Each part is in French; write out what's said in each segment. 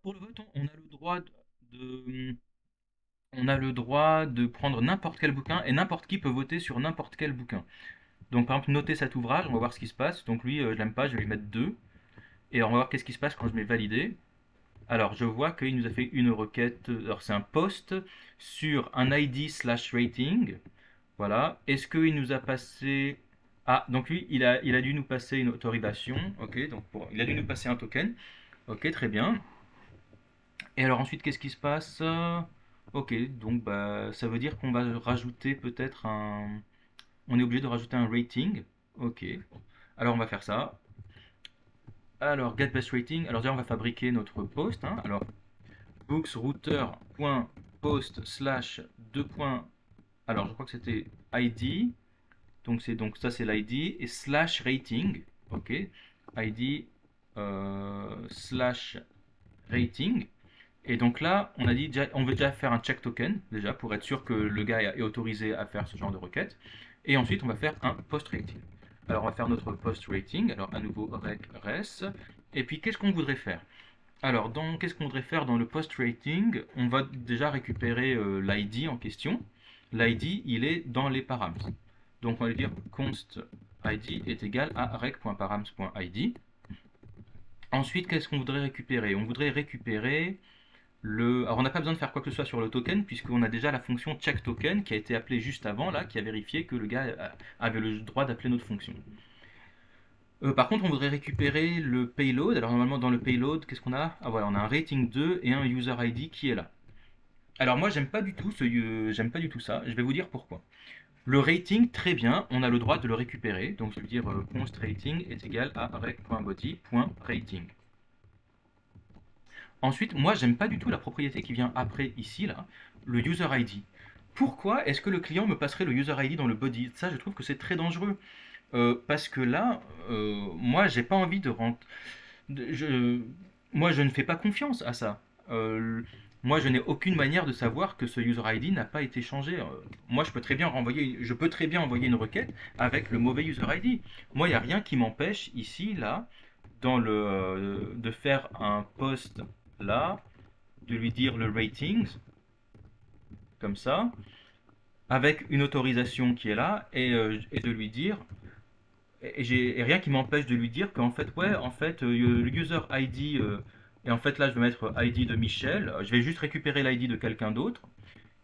pour le vote, on a le droit on a le droit de prendre n'importe quel bouquin et n'importe qui peut voter sur n'importe quel bouquin. Donc par exemple, noter cet ouvrage, on va voir ce qui se passe. Donc lui, je l'aime pas, je vais lui mettre 2. Et on va voir qu'est-ce qui se passe quand je mets valider. Alors je vois qu'il nous a fait une requête, alors c'est un post sur un ID slash rating. Voilà. Est-ce qu'il nous a passé... Ah, donc lui, il a dû nous passer une autorisation. Ok, donc il a dû nous passer un token. Ok, très bien. Et alors ensuite, qu'est-ce qui se passe? Ok, donc bah, ça veut dire qu'on va rajouter peut-être un... On est obligé de rajouter un rating. Ok. Alors on va faire ça. Alors, get best rating. Alors déjà, on va fabriquer notre post, hein. Alors, booksrouter.post slash 2. Alors, je crois que c'était ID. Donc ça, c'est l'ID. Et slash rating. Ok. ID slash rating. Et donc là, on a dit on veut déjà faire un check token, déjà, pour être sûr que le gars est autorisé à faire ce genre de requête. Et ensuite, on va faire un post rating. Alors, on va faire notre post rating. Alors, à nouveau, rec res. Et puis, qu'est-ce qu'on voudrait faire? Alors, qu'est-ce qu'on voudrait faire dans le post rating? On va déjà récupérer l'ID en question. L'ID, il est dans les params. Donc, on va lui dire const id est égal à rec.params.id. Ensuite, qu'est-ce qu'on voudrait récupérer? On voudrait récupérer alors on n'a pas besoin de faire quoi que ce soit sur le token puisqu'on a déjà la fonction check token qui a été appelée juste avant là, qui a vérifié que le gars avait le droit d'appeler notre fonction. Par contre, on voudrait récupérer le payload. Alors normalement dans le payload, qu'est-ce qu'on a? Ah voilà, on a un rating 2 et un user ID qui est là. Alors moi j'aime pas du tout ça. Je vais vous dire pourquoi. Le rating, très bien, on a le droit de le récupérer. Donc je vais dire const rating est égal à rec.body.rating. Ensuite, moi, j'aime pas du tout la propriété qui vient après ici, là, le user ID. Pourquoi est-ce que le client me passerait le user ID dans le body? Ça, je trouve que c'est très dangereux. Parce que là, moi, j'ai pas envie de rentrer. Moi, je ne fais pas confiance à ça. Moi, je n'ai aucune manière de savoir que ce user ID n'a pas été changé. Moi, je peux très bien envoyer une requête avec le mauvais user ID. Moi, il n'y a rien qui m'empêche ici, là, de faire un post là, de lui dire le ratings, comme ça, avec une autorisation qui est là, et de lui dire, et rien qui m'empêche de lui dire qu'en fait, ouais, en fait, le user ID, et en fait là, je vais mettre ID de Michel, je vais juste récupérer l'ID de quelqu'un d'autre,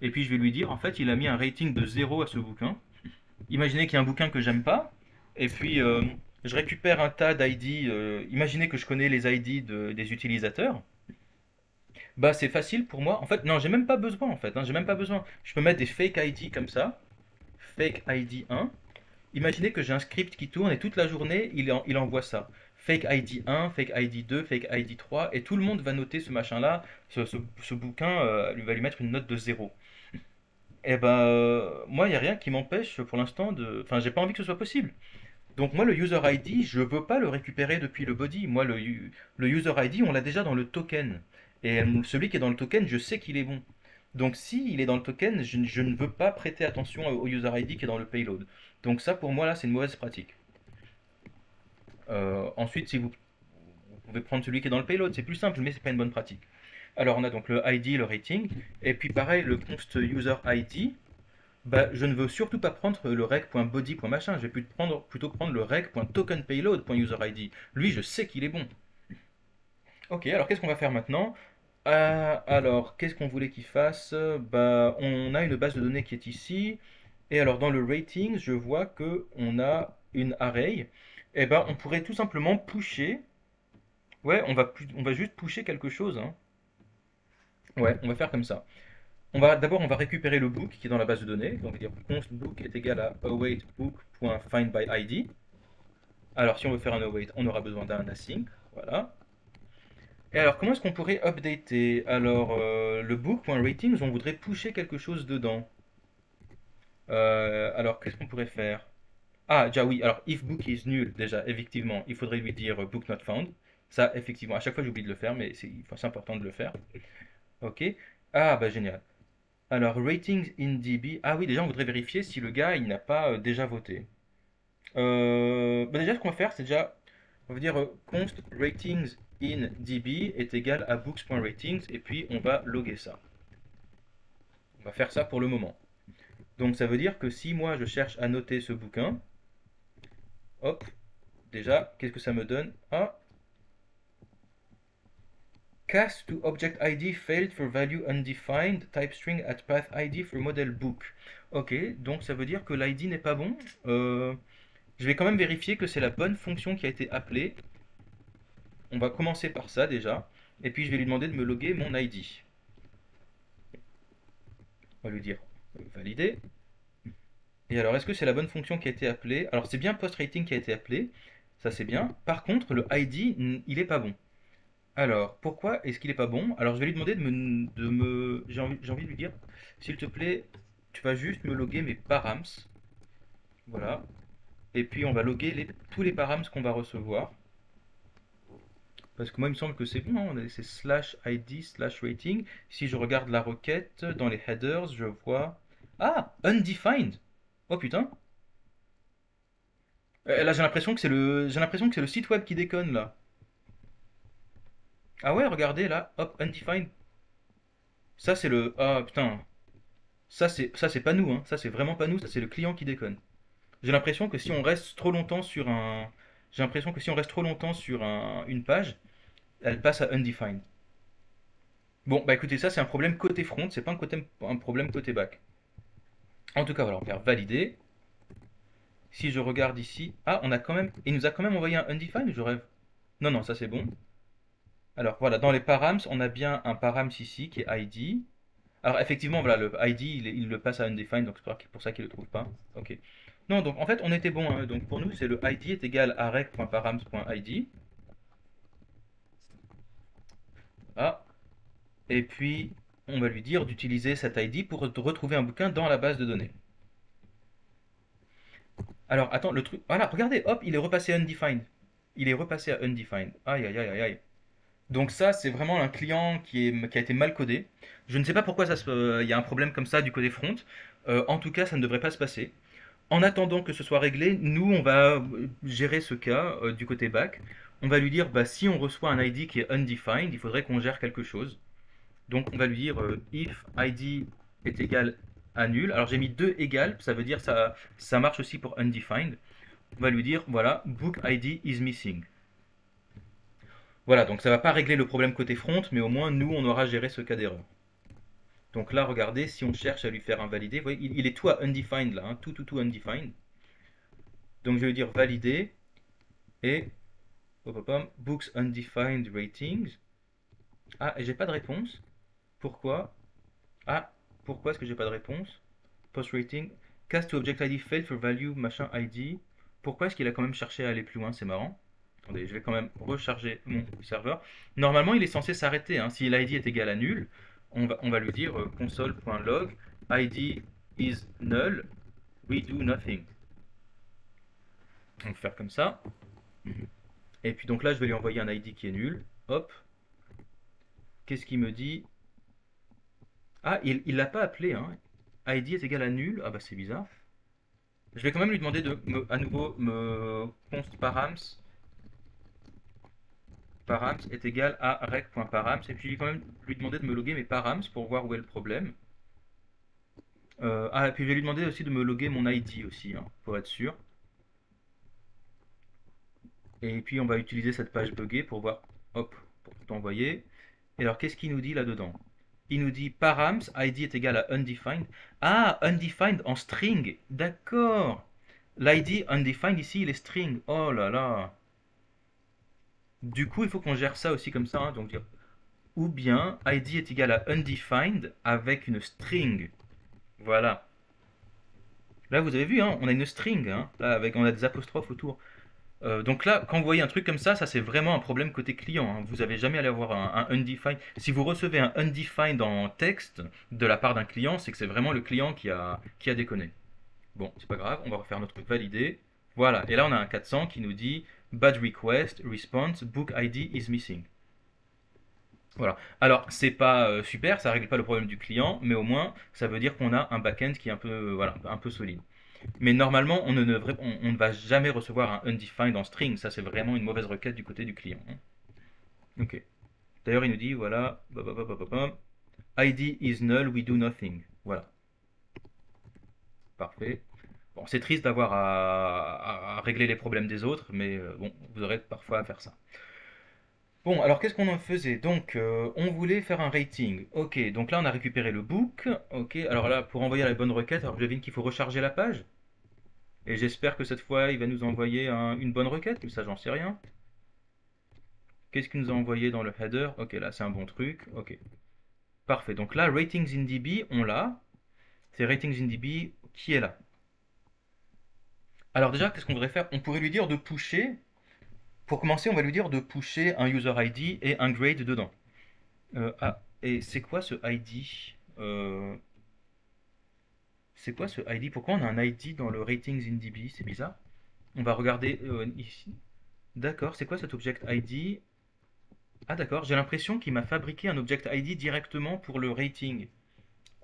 et puis je vais lui dire, en fait, il a mis un rating de 0 à ce bouquin. Imaginez qu'il y a un bouquin que j'aime pas, et puis je récupère un tas d'ID, imaginez que je connais les ID des utilisateurs. Bah c'est facile pour moi. En fait, non, j'ai même pas besoin en fait, hein, j'ai même pas besoin. Je peux mettre des fake ID comme ça. Fake ID 1. Imaginez que j'ai un script qui tourne et toute la journée, il envoie ça. Fake ID 1, fake ID 2, fake ID 3, et tout le monde va noter ce machin-là, ce bouquin lui va lui mettre une note de 0. Et ben, moi, il n'y a rien qui m'empêche pour l'instant de... Enfin, j'ai pas envie que ce soit possible. Donc moi, le user ID, je veux pas le récupérer depuis le body. Moi, le user ID, on l'a déjà dans le token. Et celui qui est dans le token, je sais qu'il est bon. Donc si il est dans le token, je ne veux pas prêter attention au user ID qui est dans le payload. Donc ça, pour moi, là, c'est une mauvaise pratique. Ensuite, si vous pouvez prendre celui qui est dans le payload, c'est plus simple, mais c'est pas une bonne pratique. Alors on a donc le ID, le rating, et puis pareil, le const user ID, bah, je ne veux surtout pas prendre le rec.body.machin, je vais plutôt prendre le rec.tokenpayload.userid. Lui, je sais qu'il est bon. Ok, alors qu'est-ce qu'on va faire maintenant? Alors, qu'est-ce qu'on voulait qu'il fasse? Bah, on a une base de données qui est ici. Et alors, dans le rating, je vois que on a une array. Et ben, on pourrait tout simplement pusher. Ouais, on va juste pusher quelque chose, hein. Ouais, on va faire comme ça. D'abord, on va récupérer le book qui est dans la base de données. Donc, on va dire const book est égal à awaitBook.findById. Alors, si on veut faire un await, on aura besoin d'un async. Voilà. Et alors, comment est-ce qu'on pourrait updater? Alors, le book.ratings, on voudrait pusher quelque chose dedans. Alors, qu'est-ce qu'on pourrait faire? Ah, déjà oui, alors if book is nul, déjà, effectivement, il faudrait lui dire book not found. Ça, effectivement, à chaque fois j'oublie de le faire, mais c'est important de le faire. Ok. Ah, bah génial. Alors, ratings in DB. Ah oui, déjà, on voudrait vérifier si le gars, il n'a pas déjà voté. Bah déjà, ce qu'on va faire, c'est déjà. On va dire const ratings in DB est égal à books.ratings et puis on va loguer ça. On va faire ça pour le moment. Donc ça veut dire que si moi je cherche à noter ce bouquin, hop, déjà, qu'est-ce que ça me donne? Ah, cast to object ID failed for value undefined, type string at path ID for model book. Ok, donc ça veut dire que l'ID n'est pas bon. Je vais quand même vérifier que c'est la bonne fonction qui a été appelée. On va commencer par ça déjà. Et puis je vais lui demander de me loguer mon ID. On va lui dire valider. Et alors, est-ce que c'est la bonne fonction qui a été appelée? Alors, c'est bien post-rating qui a été appelé. Ça, c'est bien. Par contre, le ID, il est pas bon. Alors, pourquoi est-ce qu'il est pas bon? Alors, je vais lui demander j'ai envie de lui dire, s'il te plaît, tu vas juste me loguer mes params. Voilà. Et puis, on va loguer tous les params qu'on va recevoir. Parce que moi, il me semble que c'est bon, hein, c'est slash ID slash rating. Si je regarde la requête, dans les headers, je vois... Ah! Undefined! Oh putain! Là, j'ai l'impression que c'est le site web qui déconne, là. Ah ouais, regardez, là, hop, undefined. Ça, c'est le... Ah putain. Ça c'est pas nous, hein. Ça, c'est vraiment pas nous, ça, c'est le client qui déconne. J'ai l'impression que si on reste trop longtemps sur un... J'ai l'impression que si on reste trop longtemps sur une page, elle passe à undefined. Bon, bah écoutez, ça c'est un problème côté front, c'est pas un problème côté back. En tout cas, voilà, on va faire valider. Si je regarde ici, ah, il nous a quand même envoyé un undefined, je rêve. Non, non, ça c'est bon. Alors voilà, dans les params, on a bien un params ici qui est ID. Alors effectivement, voilà, le ID, il le passe à undefined, donc c'est pour ça qu'il ne le trouve pas. Ok. Non, donc en fait, on était bon, hein. Donc pour nous, c'est le ID est égal à rec.params.id. Ah, et puis, on va lui dire d'utiliser cet ID pour retrouver un bouquin dans la base de données. Alors, attends, le truc... Voilà, regardez, hop, il est repassé à undefined. Il est repassé à undefined. Aïe, aïe, aïe, aïe, aïe. Donc ça, c'est vraiment un client qui a été mal codé. Je ne sais pas pourquoi il y a un problème comme ça du côté front. En tout cas, ça ne devrait pas se passer. En attendant que ce soit réglé, nous, on va gérer ce cas du côté back. On va lui dire, bah, si on reçoit un ID qui est undefined, il faudrait qu'on gère quelque chose. Donc, on va lui dire if ID est égal à nul. Alors, j'ai mis 2 égales, ça veut dire ça marche aussi pour undefined. On va lui dire, voilà, book ID is missing. Voilà, donc ça ne va pas régler le problème côté front, mais au moins, nous, on aura géré ce cas d'erreur. Donc là, regardez, si on cherche à lui faire invalider, vous voyez, il est tout à undefined là, hein, tout undefined. Donc je vais lui dire valider et books undefined ratings. Ah, et j'ai pas de réponse. Pourquoi? Ah, pourquoi est-ce que j'ai pas de réponse? Post rating, cast to object ID failed for value machin ID. Pourquoi est-ce qu'il a quand même cherché à aller plus loin? C'est marrant. Attendez, je vais quand même recharger mon serveur. Normalement, il est censé s'arrêter, hein. Si l'ID est égal à nul, on va lui dire console.log ID is null, we do nothing. On va faire comme ça. Et puis donc là, je vais lui envoyer un ID qui est nul. Hop. Qu'est-ce qu'il me dit? Ah, il l'a pas appelé, hein. ID est égal à nul. Ah bah c'est bizarre. Je vais quand même lui demander à nouveau me const params est égal à rec.params et puis je vais quand même lui demander de me loguer mes params pour voir où est le problème. Et puis je vais lui demander aussi de me loguer mon ID aussi, hein, pour être sûr. Et puis on va utiliser cette page buggée pour voir, hop, pour tout envoyer. Et alors qu'est-ce qu'il nous dit là-dedans? Il nous dit params ID est égal à undefined. Ah, undefined en string, d'accord. L'ID undefined ici il est string. Oh là là. Du coup il faut qu'on gère ça aussi comme ça, hein, donc dire ou bien ID est égal à undefined avec une string. Voilà. Là, vous avez vu, hein, on a une string, hein, là, on a des apostrophes autour. Donc là, quand vous voyez un truc comme ça c'est vraiment un problème côté client, hein. Vous n'avez jamais allé avoir un undefined. Si vous recevez un undefined en texte de la part d'un client, c'est que c'est vraiment le client qui a déconné. Bon, c'est pas grave, on va refaire notre truc validé. Voilà, et là on a un 400 qui nous dit bad request, response, book ID is missing. Voilà. Alors, c'est pas super, ça règle pas le problème du client, mais au moins, ça veut dire qu'on a un back-end qui est un peu, voilà, un peu solide. Mais normalement, on ne va jamais recevoir un undefined en string. Ça, c'est vraiment une mauvaise requête du côté du client, hein. Ok. D'ailleurs, il nous dit, voilà, ID is null, we do nothing. Voilà, parfait. Bon, c'est triste d'avoir à régler les problèmes des autres, mais bon, vous aurez parfois à faire ça. Bon, alors qu'est-ce qu'on en faisait? Donc, on voulait faire un rating. Ok, donc là, on a récupéré le book. Ok, alors là, pour envoyer la bonne requête, alors je devine qu'il faut recharger la page. Et j'espère que cette fois, il va nous envoyer une bonne requête, mais ça, j'en sais rien. Qu'est-ce qu'il nous a envoyé dans le header? Ok, là, c'est un bon truc. Ok, parfait. Donc là, ratings in DB, on l'a. C'est ratings in DB qui est là. Alors déjà, qu'est-ce qu'on devrait faire? On pourrait lui dire de pusher. Pour commencer, on va lui dire de pusher un user ID et un grade dedans. Et c'est quoi ce ID? Euh, c'est quoi ce ID? Pourquoi on a un ID dans le ratings in DB? C'est bizarre. On va regarder ici. D'accord, c'est quoi cet object ID? Ah d'accord, j'ai l'impression qu'il m'a fabriqué un object ID directement pour le rating.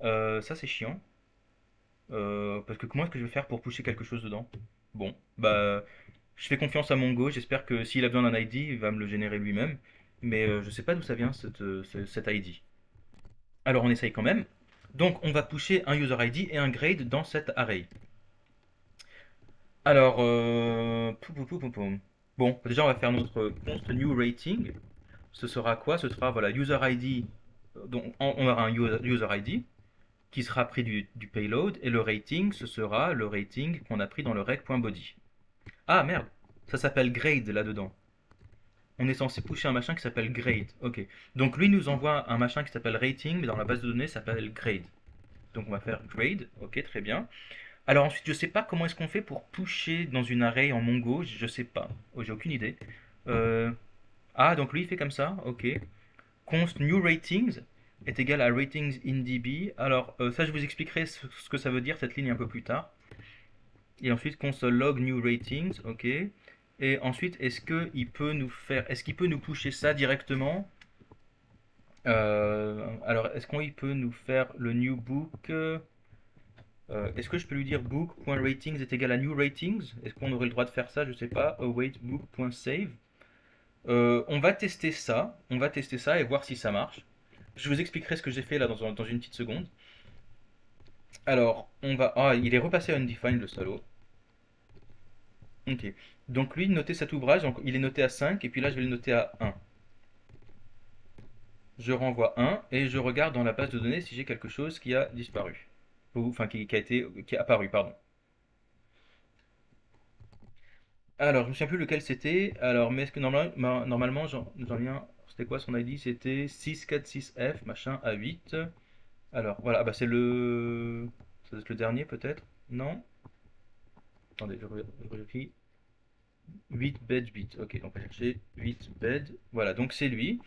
Ça c'est chiant. Parce que comment est-ce que je vais faire pour pusher quelque chose dedans? Bon, bah je fais confiance à Mongo, j'espère que s'il a besoin d'un ID, il va me le générer lui-même. Mais je sais pas d'où ça vient cet ID. Alors on essaye quand même. Donc on va pusher un user ID et un grade dans cet array. Alors, bon, déjà on va faire notre const new rating. Ce sera quoi? Ce sera voilà user ID. Donc on aura un user ID qui sera pris du payload et le rating, ce sera le rating qu'on a pris dans le rec.body. Ah merde, ça s'appelle grade là-dedans. On est censé pusher un machin qui s'appelle grade. Ok. Donc lui nous envoie un machin qui s'appelle rating, mais dans la base de données ça s'appelle grade. Donc on va faire grade. Ok, très bien. Alors ensuite, je sais pas comment est-ce qu'on fait pour pusher dans une array en Mongo. Je sais pas. Oh, j'ai aucune idée. Euh, Ah, donc lui il fait comme ça. Ok. Const new ratings est égal à ratings in DB. Alors ça, je vous expliquerai ce que ça veut dire cette ligne un peu plus tard. Et ensuite console log new ratings. Ok. Et ensuite, est-ce qu'il peut nous pusher ça directement? Alors, est-ce qu'il peut nous faire le new book? Est-ce que je peux lui dire book.ratings est égal à new ratings? Est-ce qu'on aurait le droit de faire ça? Je sais pas. Await book.save. On va tester ça et voir si ça marche. Je vous expliquerai ce que j'ai fait là dans une petite seconde. Alors, on va. Ah, il est repassé à undefined le salaud. Ok. Donc lui, noter cet ouvrage, donc il est noté à 5 et puis là je vais le noter à 1. Je renvoie 1 et je regarde dans la base de données si j'ai quelque chose qui a disparu. Ou, enfin, qui est apparu, pardon. Alors, je ne me souviens plus lequel c'était. Alors, mais est-ce que normalement j'en ai un. C'était quoi son ID? C'était 646F, machin, A8. Alors, voilà, ah bah c'est le. Ça doit être le dernier peut-être? Non? Attendez, je vérifie. 8 bed bit. Ok, donc on va chercher 8 bed. Voilà, donc c'est lui.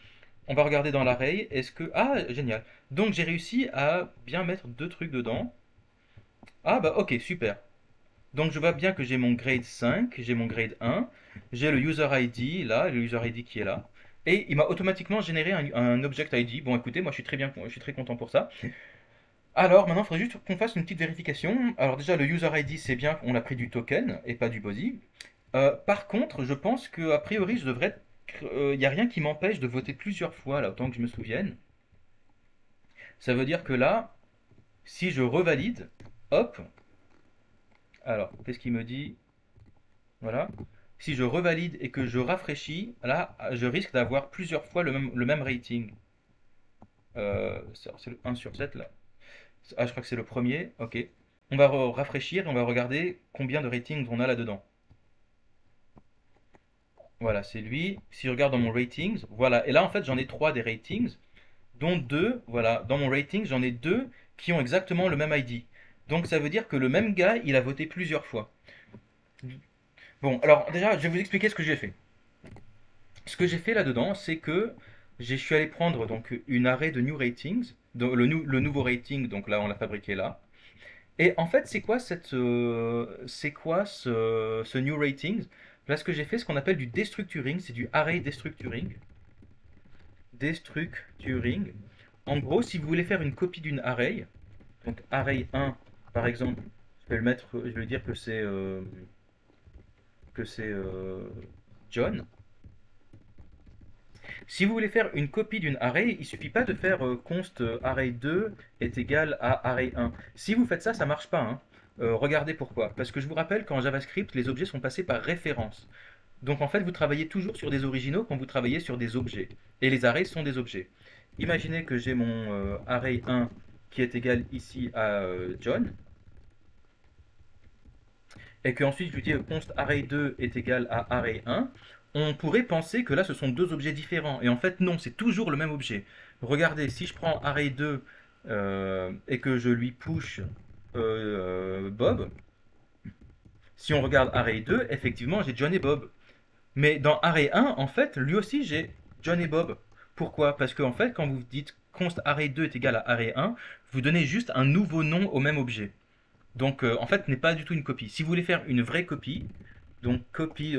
On va regarder dans l'array. Est-ce que. Ah, génial. Donc j'ai réussi à bien mettre deux trucs dedans. Ah bah ok, super. Donc je vois bien que j'ai mon grade 5, j'ai mon grade 1, j'ai le user ID là, le user ID qui est là. Et il m'a automatiquement généré un object ID. Bon écoutez, moi je suis très content pour ça. Alors maintenant il faudrait juste qu'on fasse une petite vérification. Alors déjà le user ID c'est bien, on a pris du token et pas du body. Par contre, je pense que a priori je devrais. Il n'y a rien qui m'empêche de voter plusieurs fois là, autant que je me souvienne. Ça veut dire que là, si je revalide, hop, alors qu'est-ce qu'il me dit? Voilà. Si je revalide et que je rafraîchis, là, je risque d'avoir plusieurs fois le même rating. C'est le 1 sur 7 là. Ah, je crois que c'est le premier. Ok. On va rafraîchir et on va regarder combien de ratings on a là-dedans. Voilà, c'est lui. Si je regarde dans mon ratings, voilà. Et là, en fait, j'en ai trois des ratings, dont deux, voilà. Dans mon rating, j'en ai deux qui ont exactement le même ID. Donc ça veut dire que le même gars, il a voté plusieurs fois. Bon, alors déjà, je vais vous expliquer ce que j'ai fait. Ce que j'ai fait là-dedans, c'est que je suis allé prendre donc une array de new ratings, le nouveau rating, donc là on l'a fabriqué là. Et en fait, c'est quoi ce new ratings? Là, ce que j'ai fait, ce qu'on appelle du destructuring, c'est du array destructuring. Destructuring. En gros, si vous voulez faire une copie d'une array, donc array 1, par exemple, je vais lui dire que c'est John. Si vous voulez faire une copie d'une array, il suffit pas de faire const array 2 est égal à array 1. Si vous faites ça, ça marche pas, hein. Regardez pourquoi. Parce que je vous rappelle qu'en JavaScript, les objets sont passés par référence. Donc en fait, vous travaillez toujours sur des originaux quand vous travaillez sur des objets. Et les arrays sont des objets. Imaginez que j'ai mon array 1 qui est égal ici à John, et qu'ensuite je lui dis const array 2 est égal à array 1, on pourrait penser que là ce sont deux objets différents. Et en fait non, c'est toujours le même objet. Regardez, si je prends array 2 et que je lui push Bob, si on regarde array 2, effectivement j'ai John et Bob. Mais dans array 1, en fait, lui aussi j'ai John et Bob. Pourquoi? Parce qu'en fait, quand vous dites const array 2 est égal à array 1, vous donnez juste un nouveau nom au même objet. Donc en fait, ce n'est pas du tout une copie. Si vous voulez faire une vraie copie, donc copy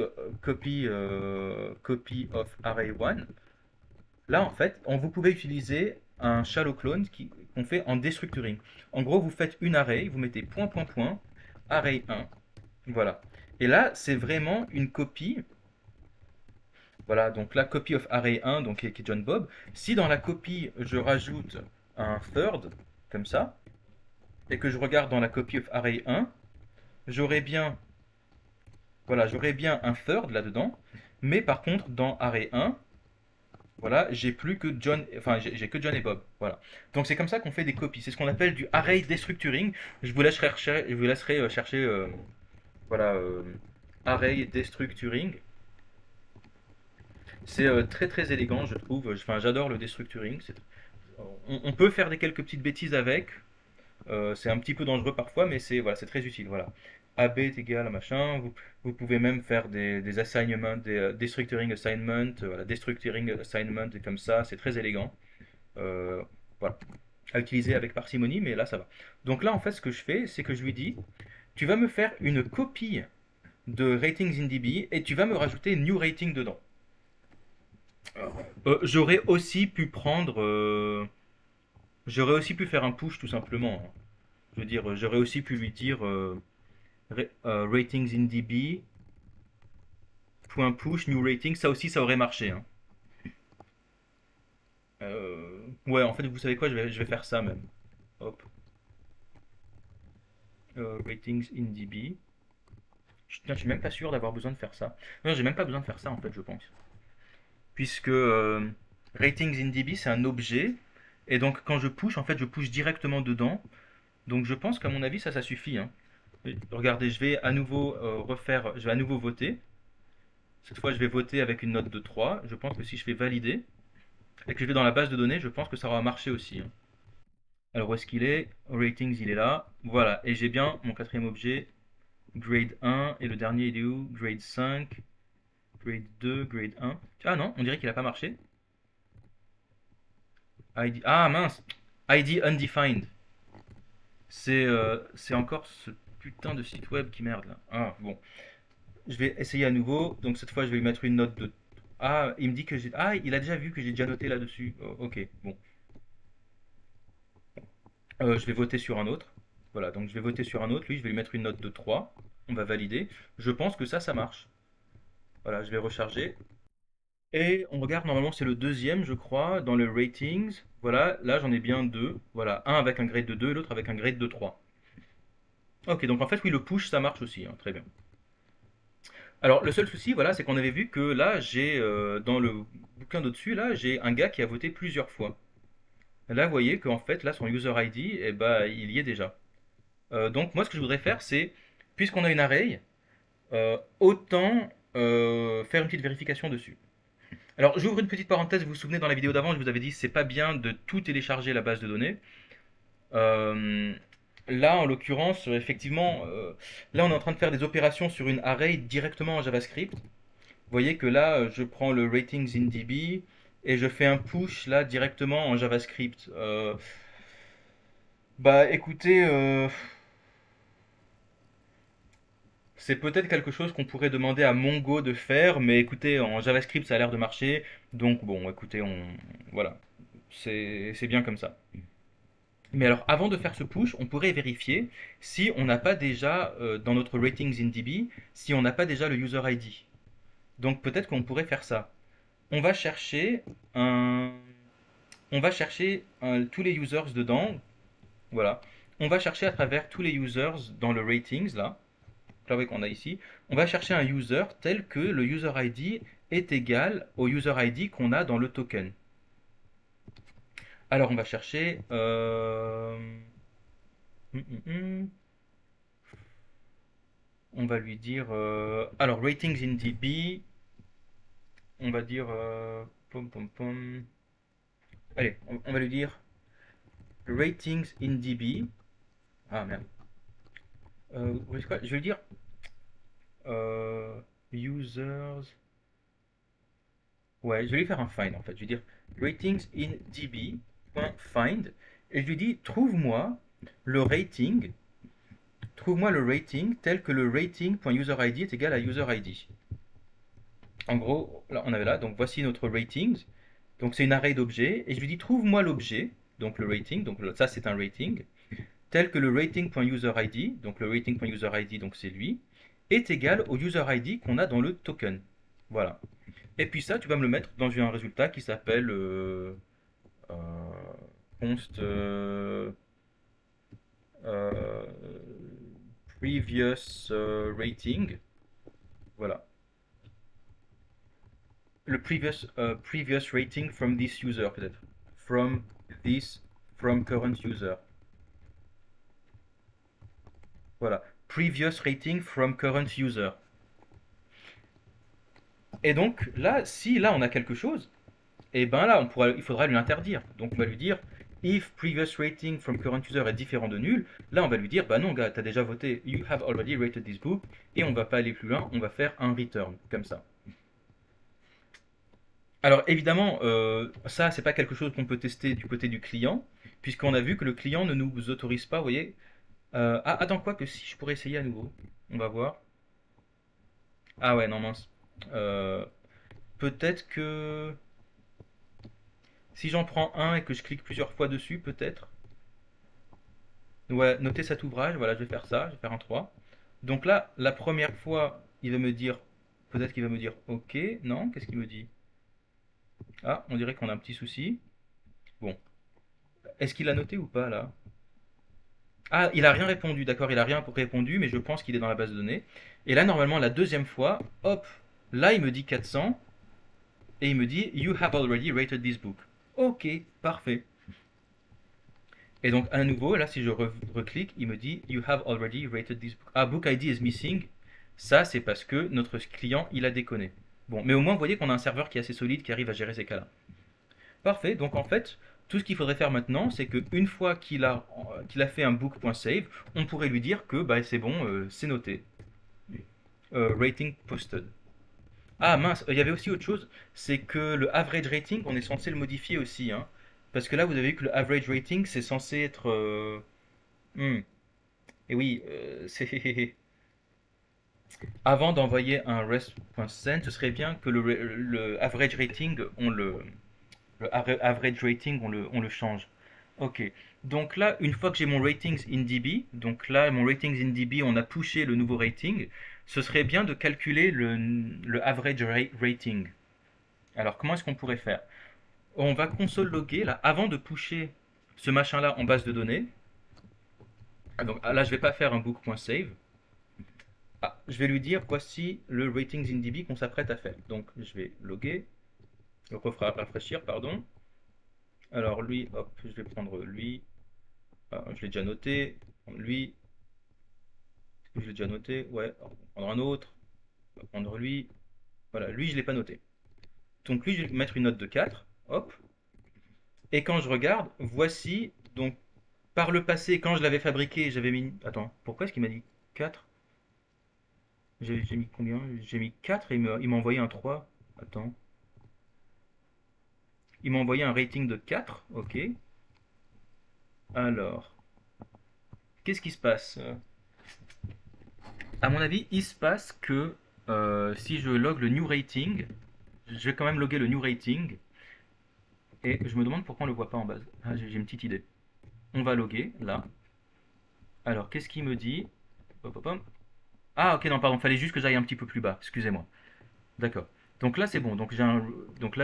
of array 1, là en fait, vous pouvez utiliser un shallow clone qu'on fait en destructuring. En gros, vous faites une array, vous mettez point point point array 1, voilà. Et là, c'est vraiment une copie. Voilà, donc la copy of array 1, donc qui est John Bob. Si dans la copie, je rajoute un third, comme ça, et que je regarde dans la copy of array 1, j'aurai bien, voilà, j'aurai bien un third là-dedans, mais par contre, dans array 1, voilà, j'ai plus que John, enfin, j'ai que John et Bob, voilà. Donc c'est comme ça qu'on fait des copies. C'est ce qu'on appelle du array destructuring. Je vous laisserai chercher, voilà, array destructuring. C'est très très élégant, je trouve. Enfin, j'adore le destructuring. On peut faire quelques petites bêtises avec. C'est un petit peu dangereux parfois, mais c'est voilà, c'est très utile. Voilà. AB est égal à machin. Vous pouvez même faire des assignments, des destructuring assignment, voilà, destructuring assignment et comme ça. C'est très élégant. Euh, voilà. À utiliser avec parcimonie, mais là ça va. Donc là, en fait, ce que je fais, c'est que je lui dis, tu vas me faire une copie de ratings in DB et tu vas me rajouter new rating dedans. J'aurais aussi pu prendre. J'aurais aussi pu faire un push tout simplement, hein. Je veux dire, j'aurais aussi pu lui dire ratings in DB, point push, new rating, ça aussi ça aurait marché, hein. Ouais, en fait, vous savez quoi, je vais faire ça même. Hop. Ratings in DB. Tiens, je suis même pas sûr d'avoir besoin de faire ça. Non, j'ai même pas besoin de faire ça en fait, je pense. Puisque ratings in DB c'est un objet, et donc quand je push, en fait, je push directement dedans. Donc je pense qu'à mon avis, ça suffit, hein. Regardez, je vais à nouveau je vais à nouveau voter. Cette fois, je vais voter avec une note de 3. Je pense que si je fais valider et que je vais dans la base de données, je pense que ça aura marché aussi, hein. Alors, où est-ce qu'il est? Ratings, il est là. Voilà, et j'ai bien mon quatrième objet, grade 1, et le dernier, il est où? Grade 5, grade 2, grade 1. Ah non, on dirait qu'il n'a pas marché. ID... Ah mince! ID undefined. C'est encore ce putain de site web qui merde là. Ah bon. Je vais essayer à nouveau. Donc cette fois, je vais lui mettre une note de. Ah, il me dit que j'ai. Ah, il a déjà vu que j'ai déjà noté là-dessus. Oh, ok, bon. Je vais voter sur un autre. Voilà, donc je vais voter sur un autre. Lui, je vais lui mettre une note de 3. On va valider. Je pense que ça marche. Voilà, je vais recharger. Et on regarde, normalement, c'est le deuxième, je crois, dans le ratings. Voilà, là, j'en ai bien deux. Voilà, un avec un grade de 2 et l'autre avec un grade de 3. Ok, donc en fait, oui, le push, ça marche aussi, hein, très bien. Alors, le seul souci, voilà, c'est qu'on avait vu que là, j'ai, dans le bouquin d'au-dessus, là, j'ai un gars qui a voté plusieurs fois. Là, vous voyez qu'en fait, là, son user ID, eh ben, il y est déjà. Donc, moi, ce que je voudrais faire, c'est, puisqu'on a une array, autant faire une petite vérification dessus. Alors, j'ouvre une petite parenthèse, vous vous souvenez, dans la vidéo d'avant, je vous avais dit, c'est pas bien de tout télécharger la base de données. Euh, Là, en l'occurrence, effectivement, là, on est en train de faire des opérations sur une array directement en JavaScript. Vous voyez que là, je prends le ratings in DB et je fais un push là directement en JavaScript. Bah, écoutez, c'est peut-être quelque chose qu'on pourrait demander à Mongo de faire, mais écoutez, en JavaScript, ça a l'air de marcher. Donc, bon, écoutez, voilà, c'est bien comme ça. Mais alors, avant de faire ce push, on pourrait vérifier si on n'a pas déjà, dans notre ratings in DB, si on n'a pas déjà le user ID. Donc peut-être qu'on pourrait faire ça. On va chercher un, on va chercher tous les users dedans. Voilà. On va chercher à travers tous les users dans le ratings là. Là oui, qu'on a ici. On va chercher un user tel que le user ID est égal au user ID qu'on a dans le token. Alors on va chercher. On va lui dire. Alors ratings in DB. On va dire. Pom pom pom. Allez, on va lui dire ratings in DB. Ah merde. Je vais lui dire users. Ouais, je vais lui faire un find en fait. Je vais dire ratings in DB.find et je lui dis trouve-moi le rating. Trouve-moi le rating tel que le rating.userid est égal à userid. En gros, là, on avait là, donc voici notre ratings. Donc c'est une array d'objets et je lui dis trouve-moi l'objet, donc le rating, donc ça c'est un rating, tel que le rating.userid, donc le rating.userid, donc c'est lui, est égal au userid qu'on a dans le token. Voilà. Et puis ça, tu vas me le mettre dans un résultat qui s'appelle euh, const euh, previous rating. Voilà. Le previous rating from this user peut-être. From current user. Voilà. Previous rating from current user. Et donc là, si là on a quelque chose, et ben là il faudra lui interdire. Donc on va lui dire if previous rating from current user est différent de nul, là on va lui dire bah non gars, t'as déjà voté, you have already rated this book, et on va pas aller plus loin, on va faire un return comme ça. Alors évidemment, ça c'est pas quelque chose qu'on peut tester du côté du client, puisqu'on a vu que le client ne nous autorise pas, vous voyez. Ah attends quoi que si je pourrais essayer à nouveau, on va voir. Ah ouais non mince. Euh, Peut-être que si j'en prends un et que je clique plusieurs fois dessus, peut-être. Ouais, noter cet ouvrage, voilà, je vais faire ça, je vais faire un 3. Donc là, la première fois, il va me dire, peut-être qu'il va me dire OK, non, qu'est-ce qu'il me dit? Ah, on dirait qu'on a un petit souci. Bon, est-ce qu'il a noté ou pas là? Ah, il a rien répondu, d'accord, il a rien répondu, mais je pense qu'il est dans la base de données. Et là, normalement, la deuxième fois, hop, là, il me dit 400, et il me dit, You have already rated this book. Ok, parfait. Et donc, à nouveau, là, si je reclique, il me dit, You have already rated this book. Ah, book ID is missing. Ça, c'est parce que notre client, il a déconné. Bon, mais au moins, vous voyez qu'on a un serveur qui est assez solide, qui arrive à gérer ces cas-là. Parfait. Donc en fait, tout ce qu'il faudrait faire maintenant, c'est qu'une fois qu'il a fait un book.save, on pourrait lui dire que bah, c'est bon, c'est noté. Rating posted. Ah mince, il y avait aussi autre chose, c'est que le average rating, on est censé le modifier aussi. Hein, parce que là, vous avez vu que le average rating, c'est censé être... hmm, et oui, c'est... Avant d'envoyer un rest.send, ce serait bien que le average rating, average rating, on le change. Ok. Donc là, une fois que j'ai mon ratings in DB, donc là, mon ratings in DB, on a pushé le nouveau rating, ce serait bien de calculer le average rating. Alors, comment est-ce qu'on pourrait faire? On va console logger, là, avant de pusher ce machin-là en base de données. Ah, donc là, je vais pas faire un book.save. Ah, je vais lui dire, voici le ratings in DB qu'on s'apprête à faire. Donc, je vais loguer, le rafraîchir, pardon. Alors lui, hop, je vais prendre lui. Ah, je l'ai déjà noté. Lui, je l'ai déjà noté. Ouais, on va prendre un autre. On va prendre lui. Voilà, lui, je ne l'ai pas noté. Donc lui, je vais mettre une note de 4. Hop. Et quand je regarde, voici. Donc, par le passé, quand je l'avais fabriqué, j'avais mis... Attends, pourquoi est-ce qu'il m'a dit 4? J'ai mis combien? J'ai mis 4 et il m'a envoyé un 3. Attends. Il m'a envoyé un rating de 4. Ok. Alors, qu'est-ce qui se passe? À mon avis, il se passe que si je log le new rating, je vais quand même loguer le new rating. Et je me demande pourquoi on ne le voit pas en base. Ah, j'ai une petite idée. on va loguer là. Alors, qu'est-ce qu'il me dit? Hop, hop, hop. Ah, ok, non, pardon, fallait juste que j'aille un petit peu plus bas, excusez-moi. D'accord. Donc là, c'est bon. Donc là,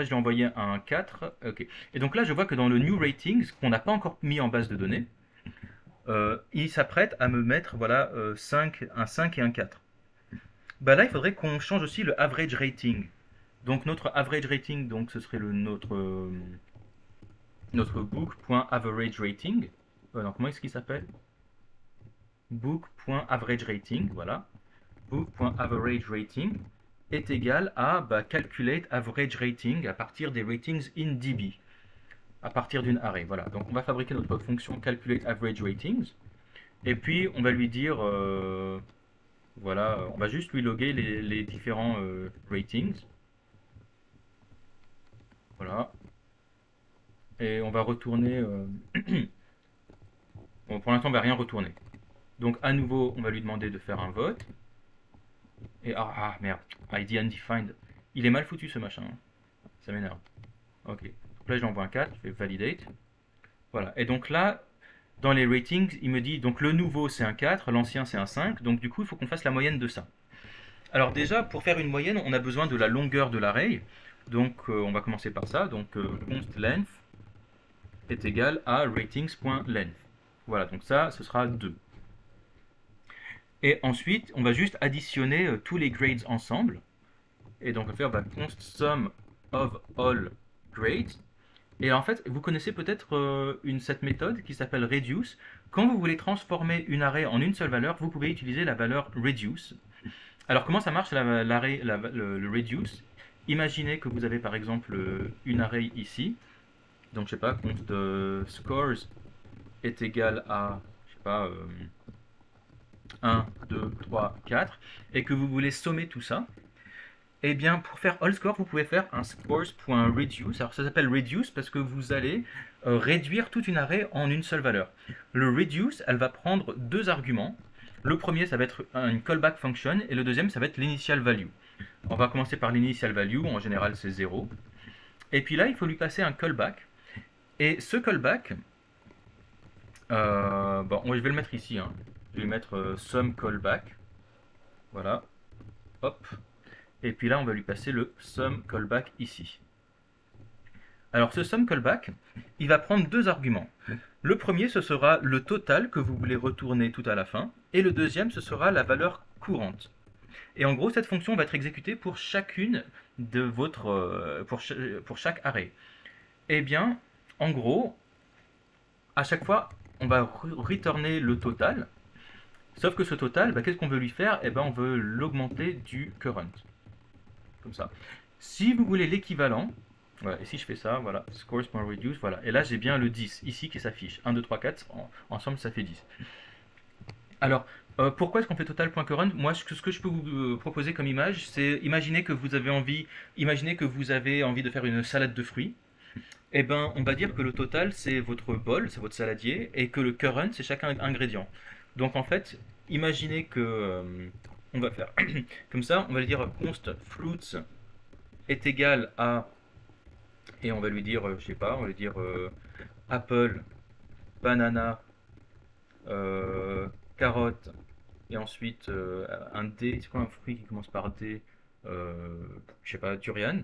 je lui ai envoyé un 4. Ok. Et donc là, je vois que dans le New Ratings, qu'on n'a pas encore mis en base de données, il s'apprête à me mettre voilà, 5, un 5 et un 4. Bah là, il faudrait qu'on change aussi le average rating. Donc notre average rating, donc ce serait notre book.average rating. Non, comment est-ce qu'il s'appelle? Book.average rating, voilà. Book.average rating est égal à calculate average rating à partir des ratings in DB, à partir d'une array. Voilà. Donc on va fabriquer notre fonction calculate average ratings. Et puis on va lui dire, voilà, on va juste lui loguer les différents ratings. Voilà. Et on va retourner. Bon, pour l'instant, on va rien retourner. Donc à nouveau, on va lui demander de faire un vote. Et merde, ID undefined. Il est mal foutu ce machin, hein. Ça m'énerve. Ok. Donc là, je l'envoie un 4, je fais validate. Voilà. Et donc là, dans les ratings, il me dit donc le nouveau c'est un 4, l'ancien c'est un 5. Donc du coup, il faut qu'on fasse la moyenne de ça. Alors déjà, pour faire une moyenne, on a besoin de la longueur de l'array. Donc on va commencer par ça. Donc const length est égal à ratings.length. Voilà, donc ça, ce sera 2. Et ensuite, on va juste additionner tous les grades ensemble. Et donc on va faire const sum of all grades. Et en fait, vous connaissez peut-être cette méthode qui s'appelle reduce. Quand vous voulez transformer une array en une seule valeur, vous pouvez utiliser la valeur reduce. Alors comment ça marche le reduce? Imaginez que vous avez par exemple une array ici. Donc je sais pas, const scores est égal à, je sais pas, 1, 2, 3, 4, et que vous voulez sommer tout ça. Eh bien, pour faire all score, vous pouvez faire un scores.reduce. Alors, ça s'appelle reduce parce que vous allez réduire toute une array en une seule valeur. Le reduce, elle va prendre deux arguments. Le premier, ça va être une callback function, et le deuxième, ça va être l'initial value. On va commencer par l'initial value, en général, c'est 0. Et puis là, il faut lui passer un callback. Et ce callback, je vais le mettre ici. Hein. Je vais lui mettre sum callback. Voilà. Hop. Et puis là, on va lui passer le sum callback ici. Alors ce sum callback, il va prendre deux arguments. Le premier, ce sera le total que vous voulez retourner tout à la fin. Et le deuxième, ce sera la valeur courante. Et en gros, cette fonction va être exécutée pour chacune de pour chaque array. Eh bien, en gros, à chaque fois, on va returner le total. Sauf que ce total, qu'est-ce qu'on veut lui faire? Eh bien, on veut l'augmenter du current. Comme ça. Si vous voulez l'équivalent, voilà, et si je fais ça, voilà, scores.reduce, voilà, et là j'ai bien le 10 ici qui s'affiche. 1, 2, 3, 4, ensemble ça fait 10. Alors, pourquoi est-ce qu'on fait total.current? Moi, ce que je peux vous proposer comme image, c'est imaginez que vous avez envie de faire une salade de fruits. Eh ben, on va dire que le total c'est votre bol, c'est votre saladier, et que le current c'est chaque ingrédient. Donc en fait, imaginez que on va faire comme ça, on va lui dire const fruits est égal à, et on va lui dire, je sais pas, on va lui dire apple, banana, carotte, et ensuite un D, c'est quoi un fruit qui commence par D, je sais pas, durian.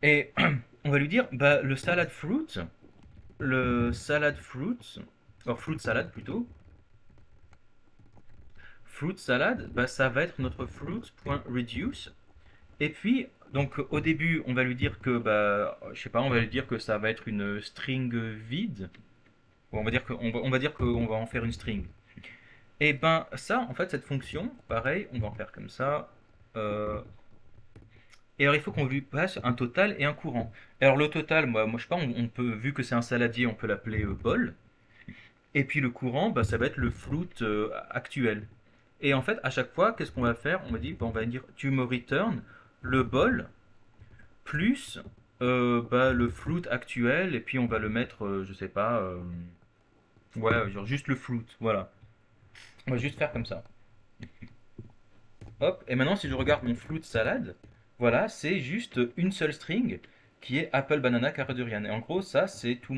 Et on va lui dire, le salad fruit, alors fruit salad plutôt, fruit salad, ça va être notre fruits.reduce. Et puis, donc au début, on va lui dire que, je sais pas, on va lui dire que ça va être une string vide. Bon, on va dire qu'on va en faire une string. Et ben ça, en fait, cette fonction, pareil, on va en faire comme ça. Et alors, il faut qu'on lui passe un total et un courant. Alors le total, moi je sais pas, on peut, vu que c'est un saladier, on peut l'appeler bol. Et puis le courant, ça va être le fruit actuel. Et en fait, à chaque fois, qu'est-ce qu'on va faire? On va dire, tu me return le bol plus le fruit actuel, et puis on va le mettre, je sais pas, ouais, genre juste le fruit, voilà. On va juste faire comme ça. Hop, et maintenant si je regarde mon fruit salade, voilà, c'est juste une seule string qui est apple, banana, carotte, durian. Et en gros, ça c'est tout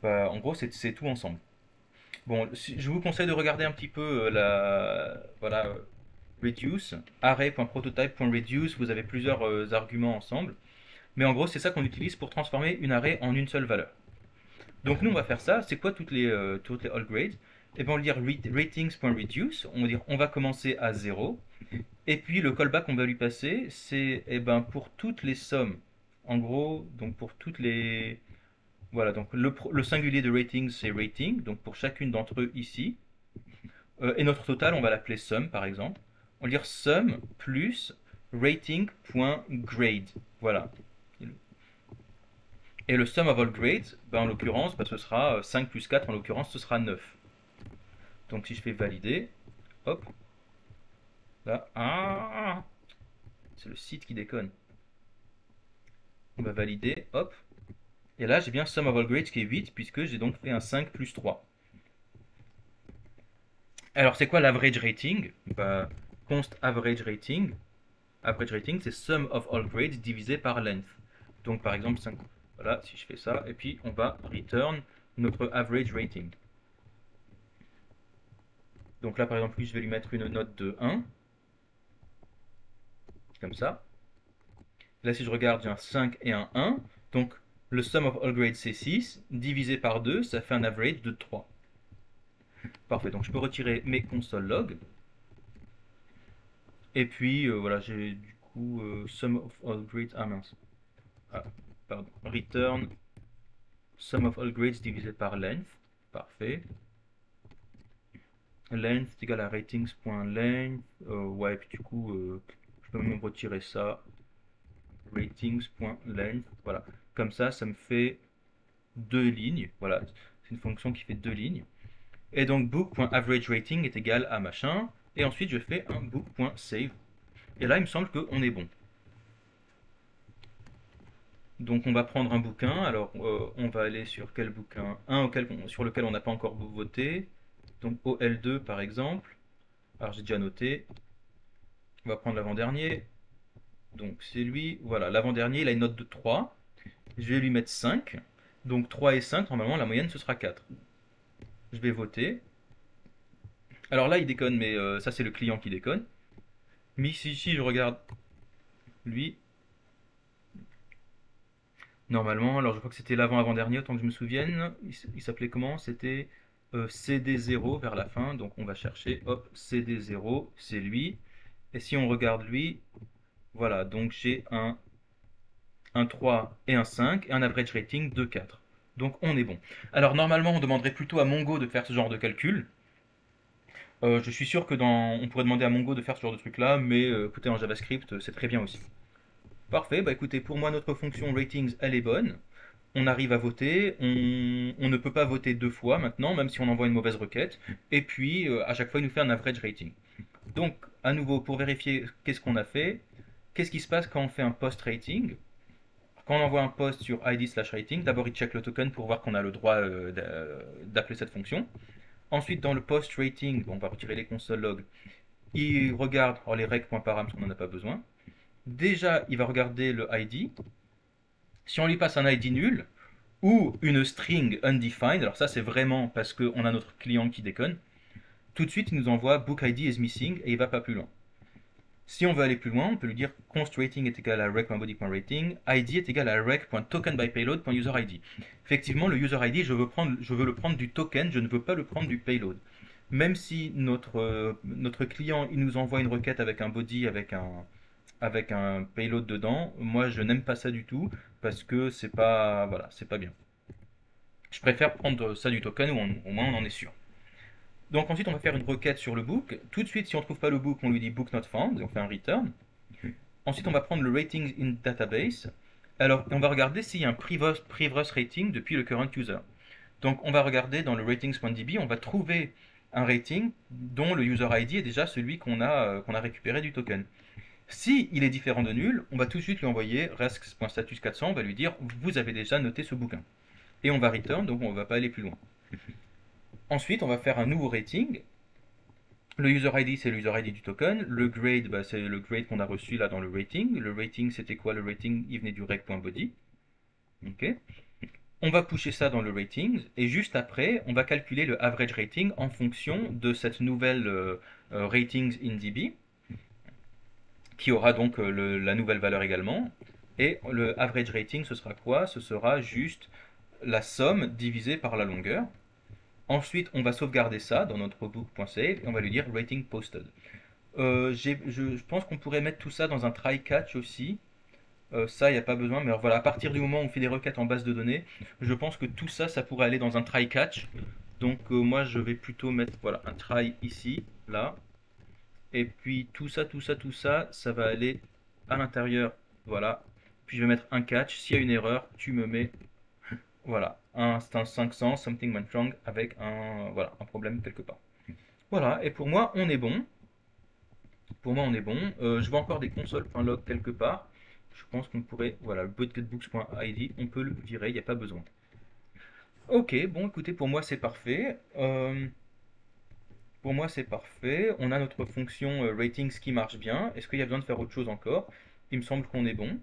Bah, en gros, c'est tout ensemble. Bon, je vous conseille de regarder un petit peu voilà, reduce, array.prototype.reduce, vous avez plusieurs arguments ensemble. Mais en gros, c'est ça qu'on utilise pour transformer une array en une seule valeur. Donc nous, on va faire ça. C'est quoi toutes les all grades? Et bien, on va dire ratings.reduce. On va dire on va commencer à 0. Et puis le callback qu'on va lui passer, c'est pour toutes les sommes. En gros, donc pour toutes les... Voilà, donc le singulier de ratings, c'est rating. Donc pour chacune d'entre eux ici. Et notre total, on va l'appeler sum, par exemple. On va dire sum plus rating.grade. Voilà. Et le sum of all grades, en l'occurrence, ce sera 5 plus 4, en l'occurrence, ce sera 9. Donc si je fais valider, hop, là, c'est le site qui déconne. On va valider, hop, et là j'ai bien sum of all grades qui est 8, puisque j'ai donc fait un 5 plus 3. Alors c'est quoi l'average rating? Const average rating. Average rating, c'est sum of all grades divisé par length. Donc par exemple 5. Voilà, si je fais ça, et puis on va return notre average rating. Donc là par exemple, lui, je vais lui mettre une note de 1. Comme ça. Là si je regarde, j'ai un 5 et un 1. Donc le sum of all grades c'est 6. Divisé par 2, ça fait un average de 3. Parfait, donc je peux retirer mes console log. Et puis voilà, j'ai du coup sum of all grades. Ah mince. Pardon. Return sum of all grades divisé par length. Parfait. Length est égal à ratings.length. Ouais, puis du coup, je peux même retirer ça. Ratings.length. Voilà. Comme ça me fait 2 lignes. Voilà. C'est une fonction qui fait 2 lignes. Et donc book.averageRating est égal à machin. Et ensuite, je fais un book.save. Et là, il me semble qu'on est bon. Donc on va prendre un bouquin. Alors on va aller sur quel bouquin? Un sur lequel on n'a pas encore voté. Donc OL2 par exemple. Alors j'ai déjà noté. On va prendre l'avant-dernier. Donc c'est lui. Voilà, l'avant-dernier, il a une note de 3. Je vais lui mettre 5. Donc 3 et 5, normalement la moyenne ce sera 4. Je vais voter. Alors là il déconne, mais ça c'est le client qui déconne. Mais ici je regarde lui. Normalement, alors je crois que c'était l'avant-avant-dernier, autant que je me souvienne. Il s'appelait comment? C'était CD0 vers la fin. Donc on va chercher, hop, CD0, c'est lui. Et si on regarde lui, voilà, donc j'ai un 3 et un 5 et un average rating de 4. Donc on est bon. Alors normalement, on demanderait plutôt à Mongo de faire ce genre de calcul. Je suis sûr que on pourrait demander à Mongo de faire ce genre de truc là, mais écoutez, en JavaScript, c'est très bien aussi. Parfait, bah écoutez, pour moi, notre fonction ratings, elle est bonne. On arrive à voter, on ne peut pas voter 2 fois maintenant, même si on envoie une mauvaise requête. Et puis, à chaque fois, il nous fait un average rating. Donc, à nouveau, pour vérifier qu'est-ce qu'on a fait, qu'est-ce qui se passe quand on fait un post rating? Quand on envoie un post sur id/rating, d'abord il check le token pour voir qu'on a le droit d'appeler cette fonction. Ensuite, dans le post rating, on va retirer les console logs. Il regarde les rec.param parce qu'on n'en a pas besoin. Déjà, il va regarder le id. Si on lui passe un id nul ou une string undefined, alors ça c'est vraiment parce qu'on a notre client qui déconne, tout de suite il nous envoie book id is missing et il va pas plus loin. Si on veut aller plus loin, on peut lui dire const rating est égal à rec.body.rating, id est égal à rec.tokenByPayload.userID. Effectivement, le user je veux le prendre du token, je ne veux pas le prendre du payload. Même si notre client il nous envoie une requête avec un body, avec un payload dedans, moi je n'aime pas ça du tout parce que c'est pas, voilà, c'est pas bien. Je préfère prendre ça du token où au moins on en est sûr. Donc ensuite on va faire une requête sur le book. Tout de suite si on ne trouve pas le book, on lui dit book not found et on fait un return. Ensuite on va prendre le ratings in database. Alors on va regarder s'il y a un previous rating depuis le current user. Donc on va regarder dans le ratings.db, on va trouver un rating dont le user ID est déjà celui qu'on a récupéré du token. Si il est différent de nul, on va tout de suite lui envoyer resks.status400, on va lui dire vous avez déjà noté ce bouquin. Et on va return, donc on ne va pas aller plus loin. Ensuite, on va faire un nouveau rating. Le user ID, c'est le user ID du token. Le grade, c'est le grade qu'on a reçu là dans le rating. Le rating, c'était quoi? Le rating, il venait du rec.body. Ok. On va pusher ça dans le ratings et juste après, on va calculer le average rating en fonction de cette nouvelle ratings in DB qui aura donc la nouvelle valeur également. Et le average rating, ce sera quoi? Ce sera juste la somme divisée par la longueur. Ensuite, on va sauvegarder ça dans notre book.save et on va lui dire rating posted. Je pense qu'on pourrait mettre tout ça dans un try catch aussi. Ça, il n'y a pas besoin, mais alors voilà, à partir du moment où on fait des requêtes en base de données, je pense que tout ça, ça pourrait aller dans un try catch. Donc moi, je vais plutôt mettre voilà, un try ici, là. Et puis tout ça, tout ça, tout ça, ça va aller à l'intérieur, voilà. Puis je vais mettre un catch. S'il y a une erreur, tu me mets, voilà, c'est un 500, something went wrong, avec voilà, un problème quelque part. Voilà, et pour moi, on est bon. Pour moi, on est bon. Je vois encore des consoles.log quelque part. Je pense qu'on pourrait, voilà, le bucketbooks.id, on peut le virer, il n'y a pas besoin. Ok, bon, écoutez, pour moi, c'est parfait. Pour moi, c'est parfait. On a notre fonction ratings qui marche bien. Est-ce qu'il y a besoin de faire autre chose encore? Il me semble qu'on est bon.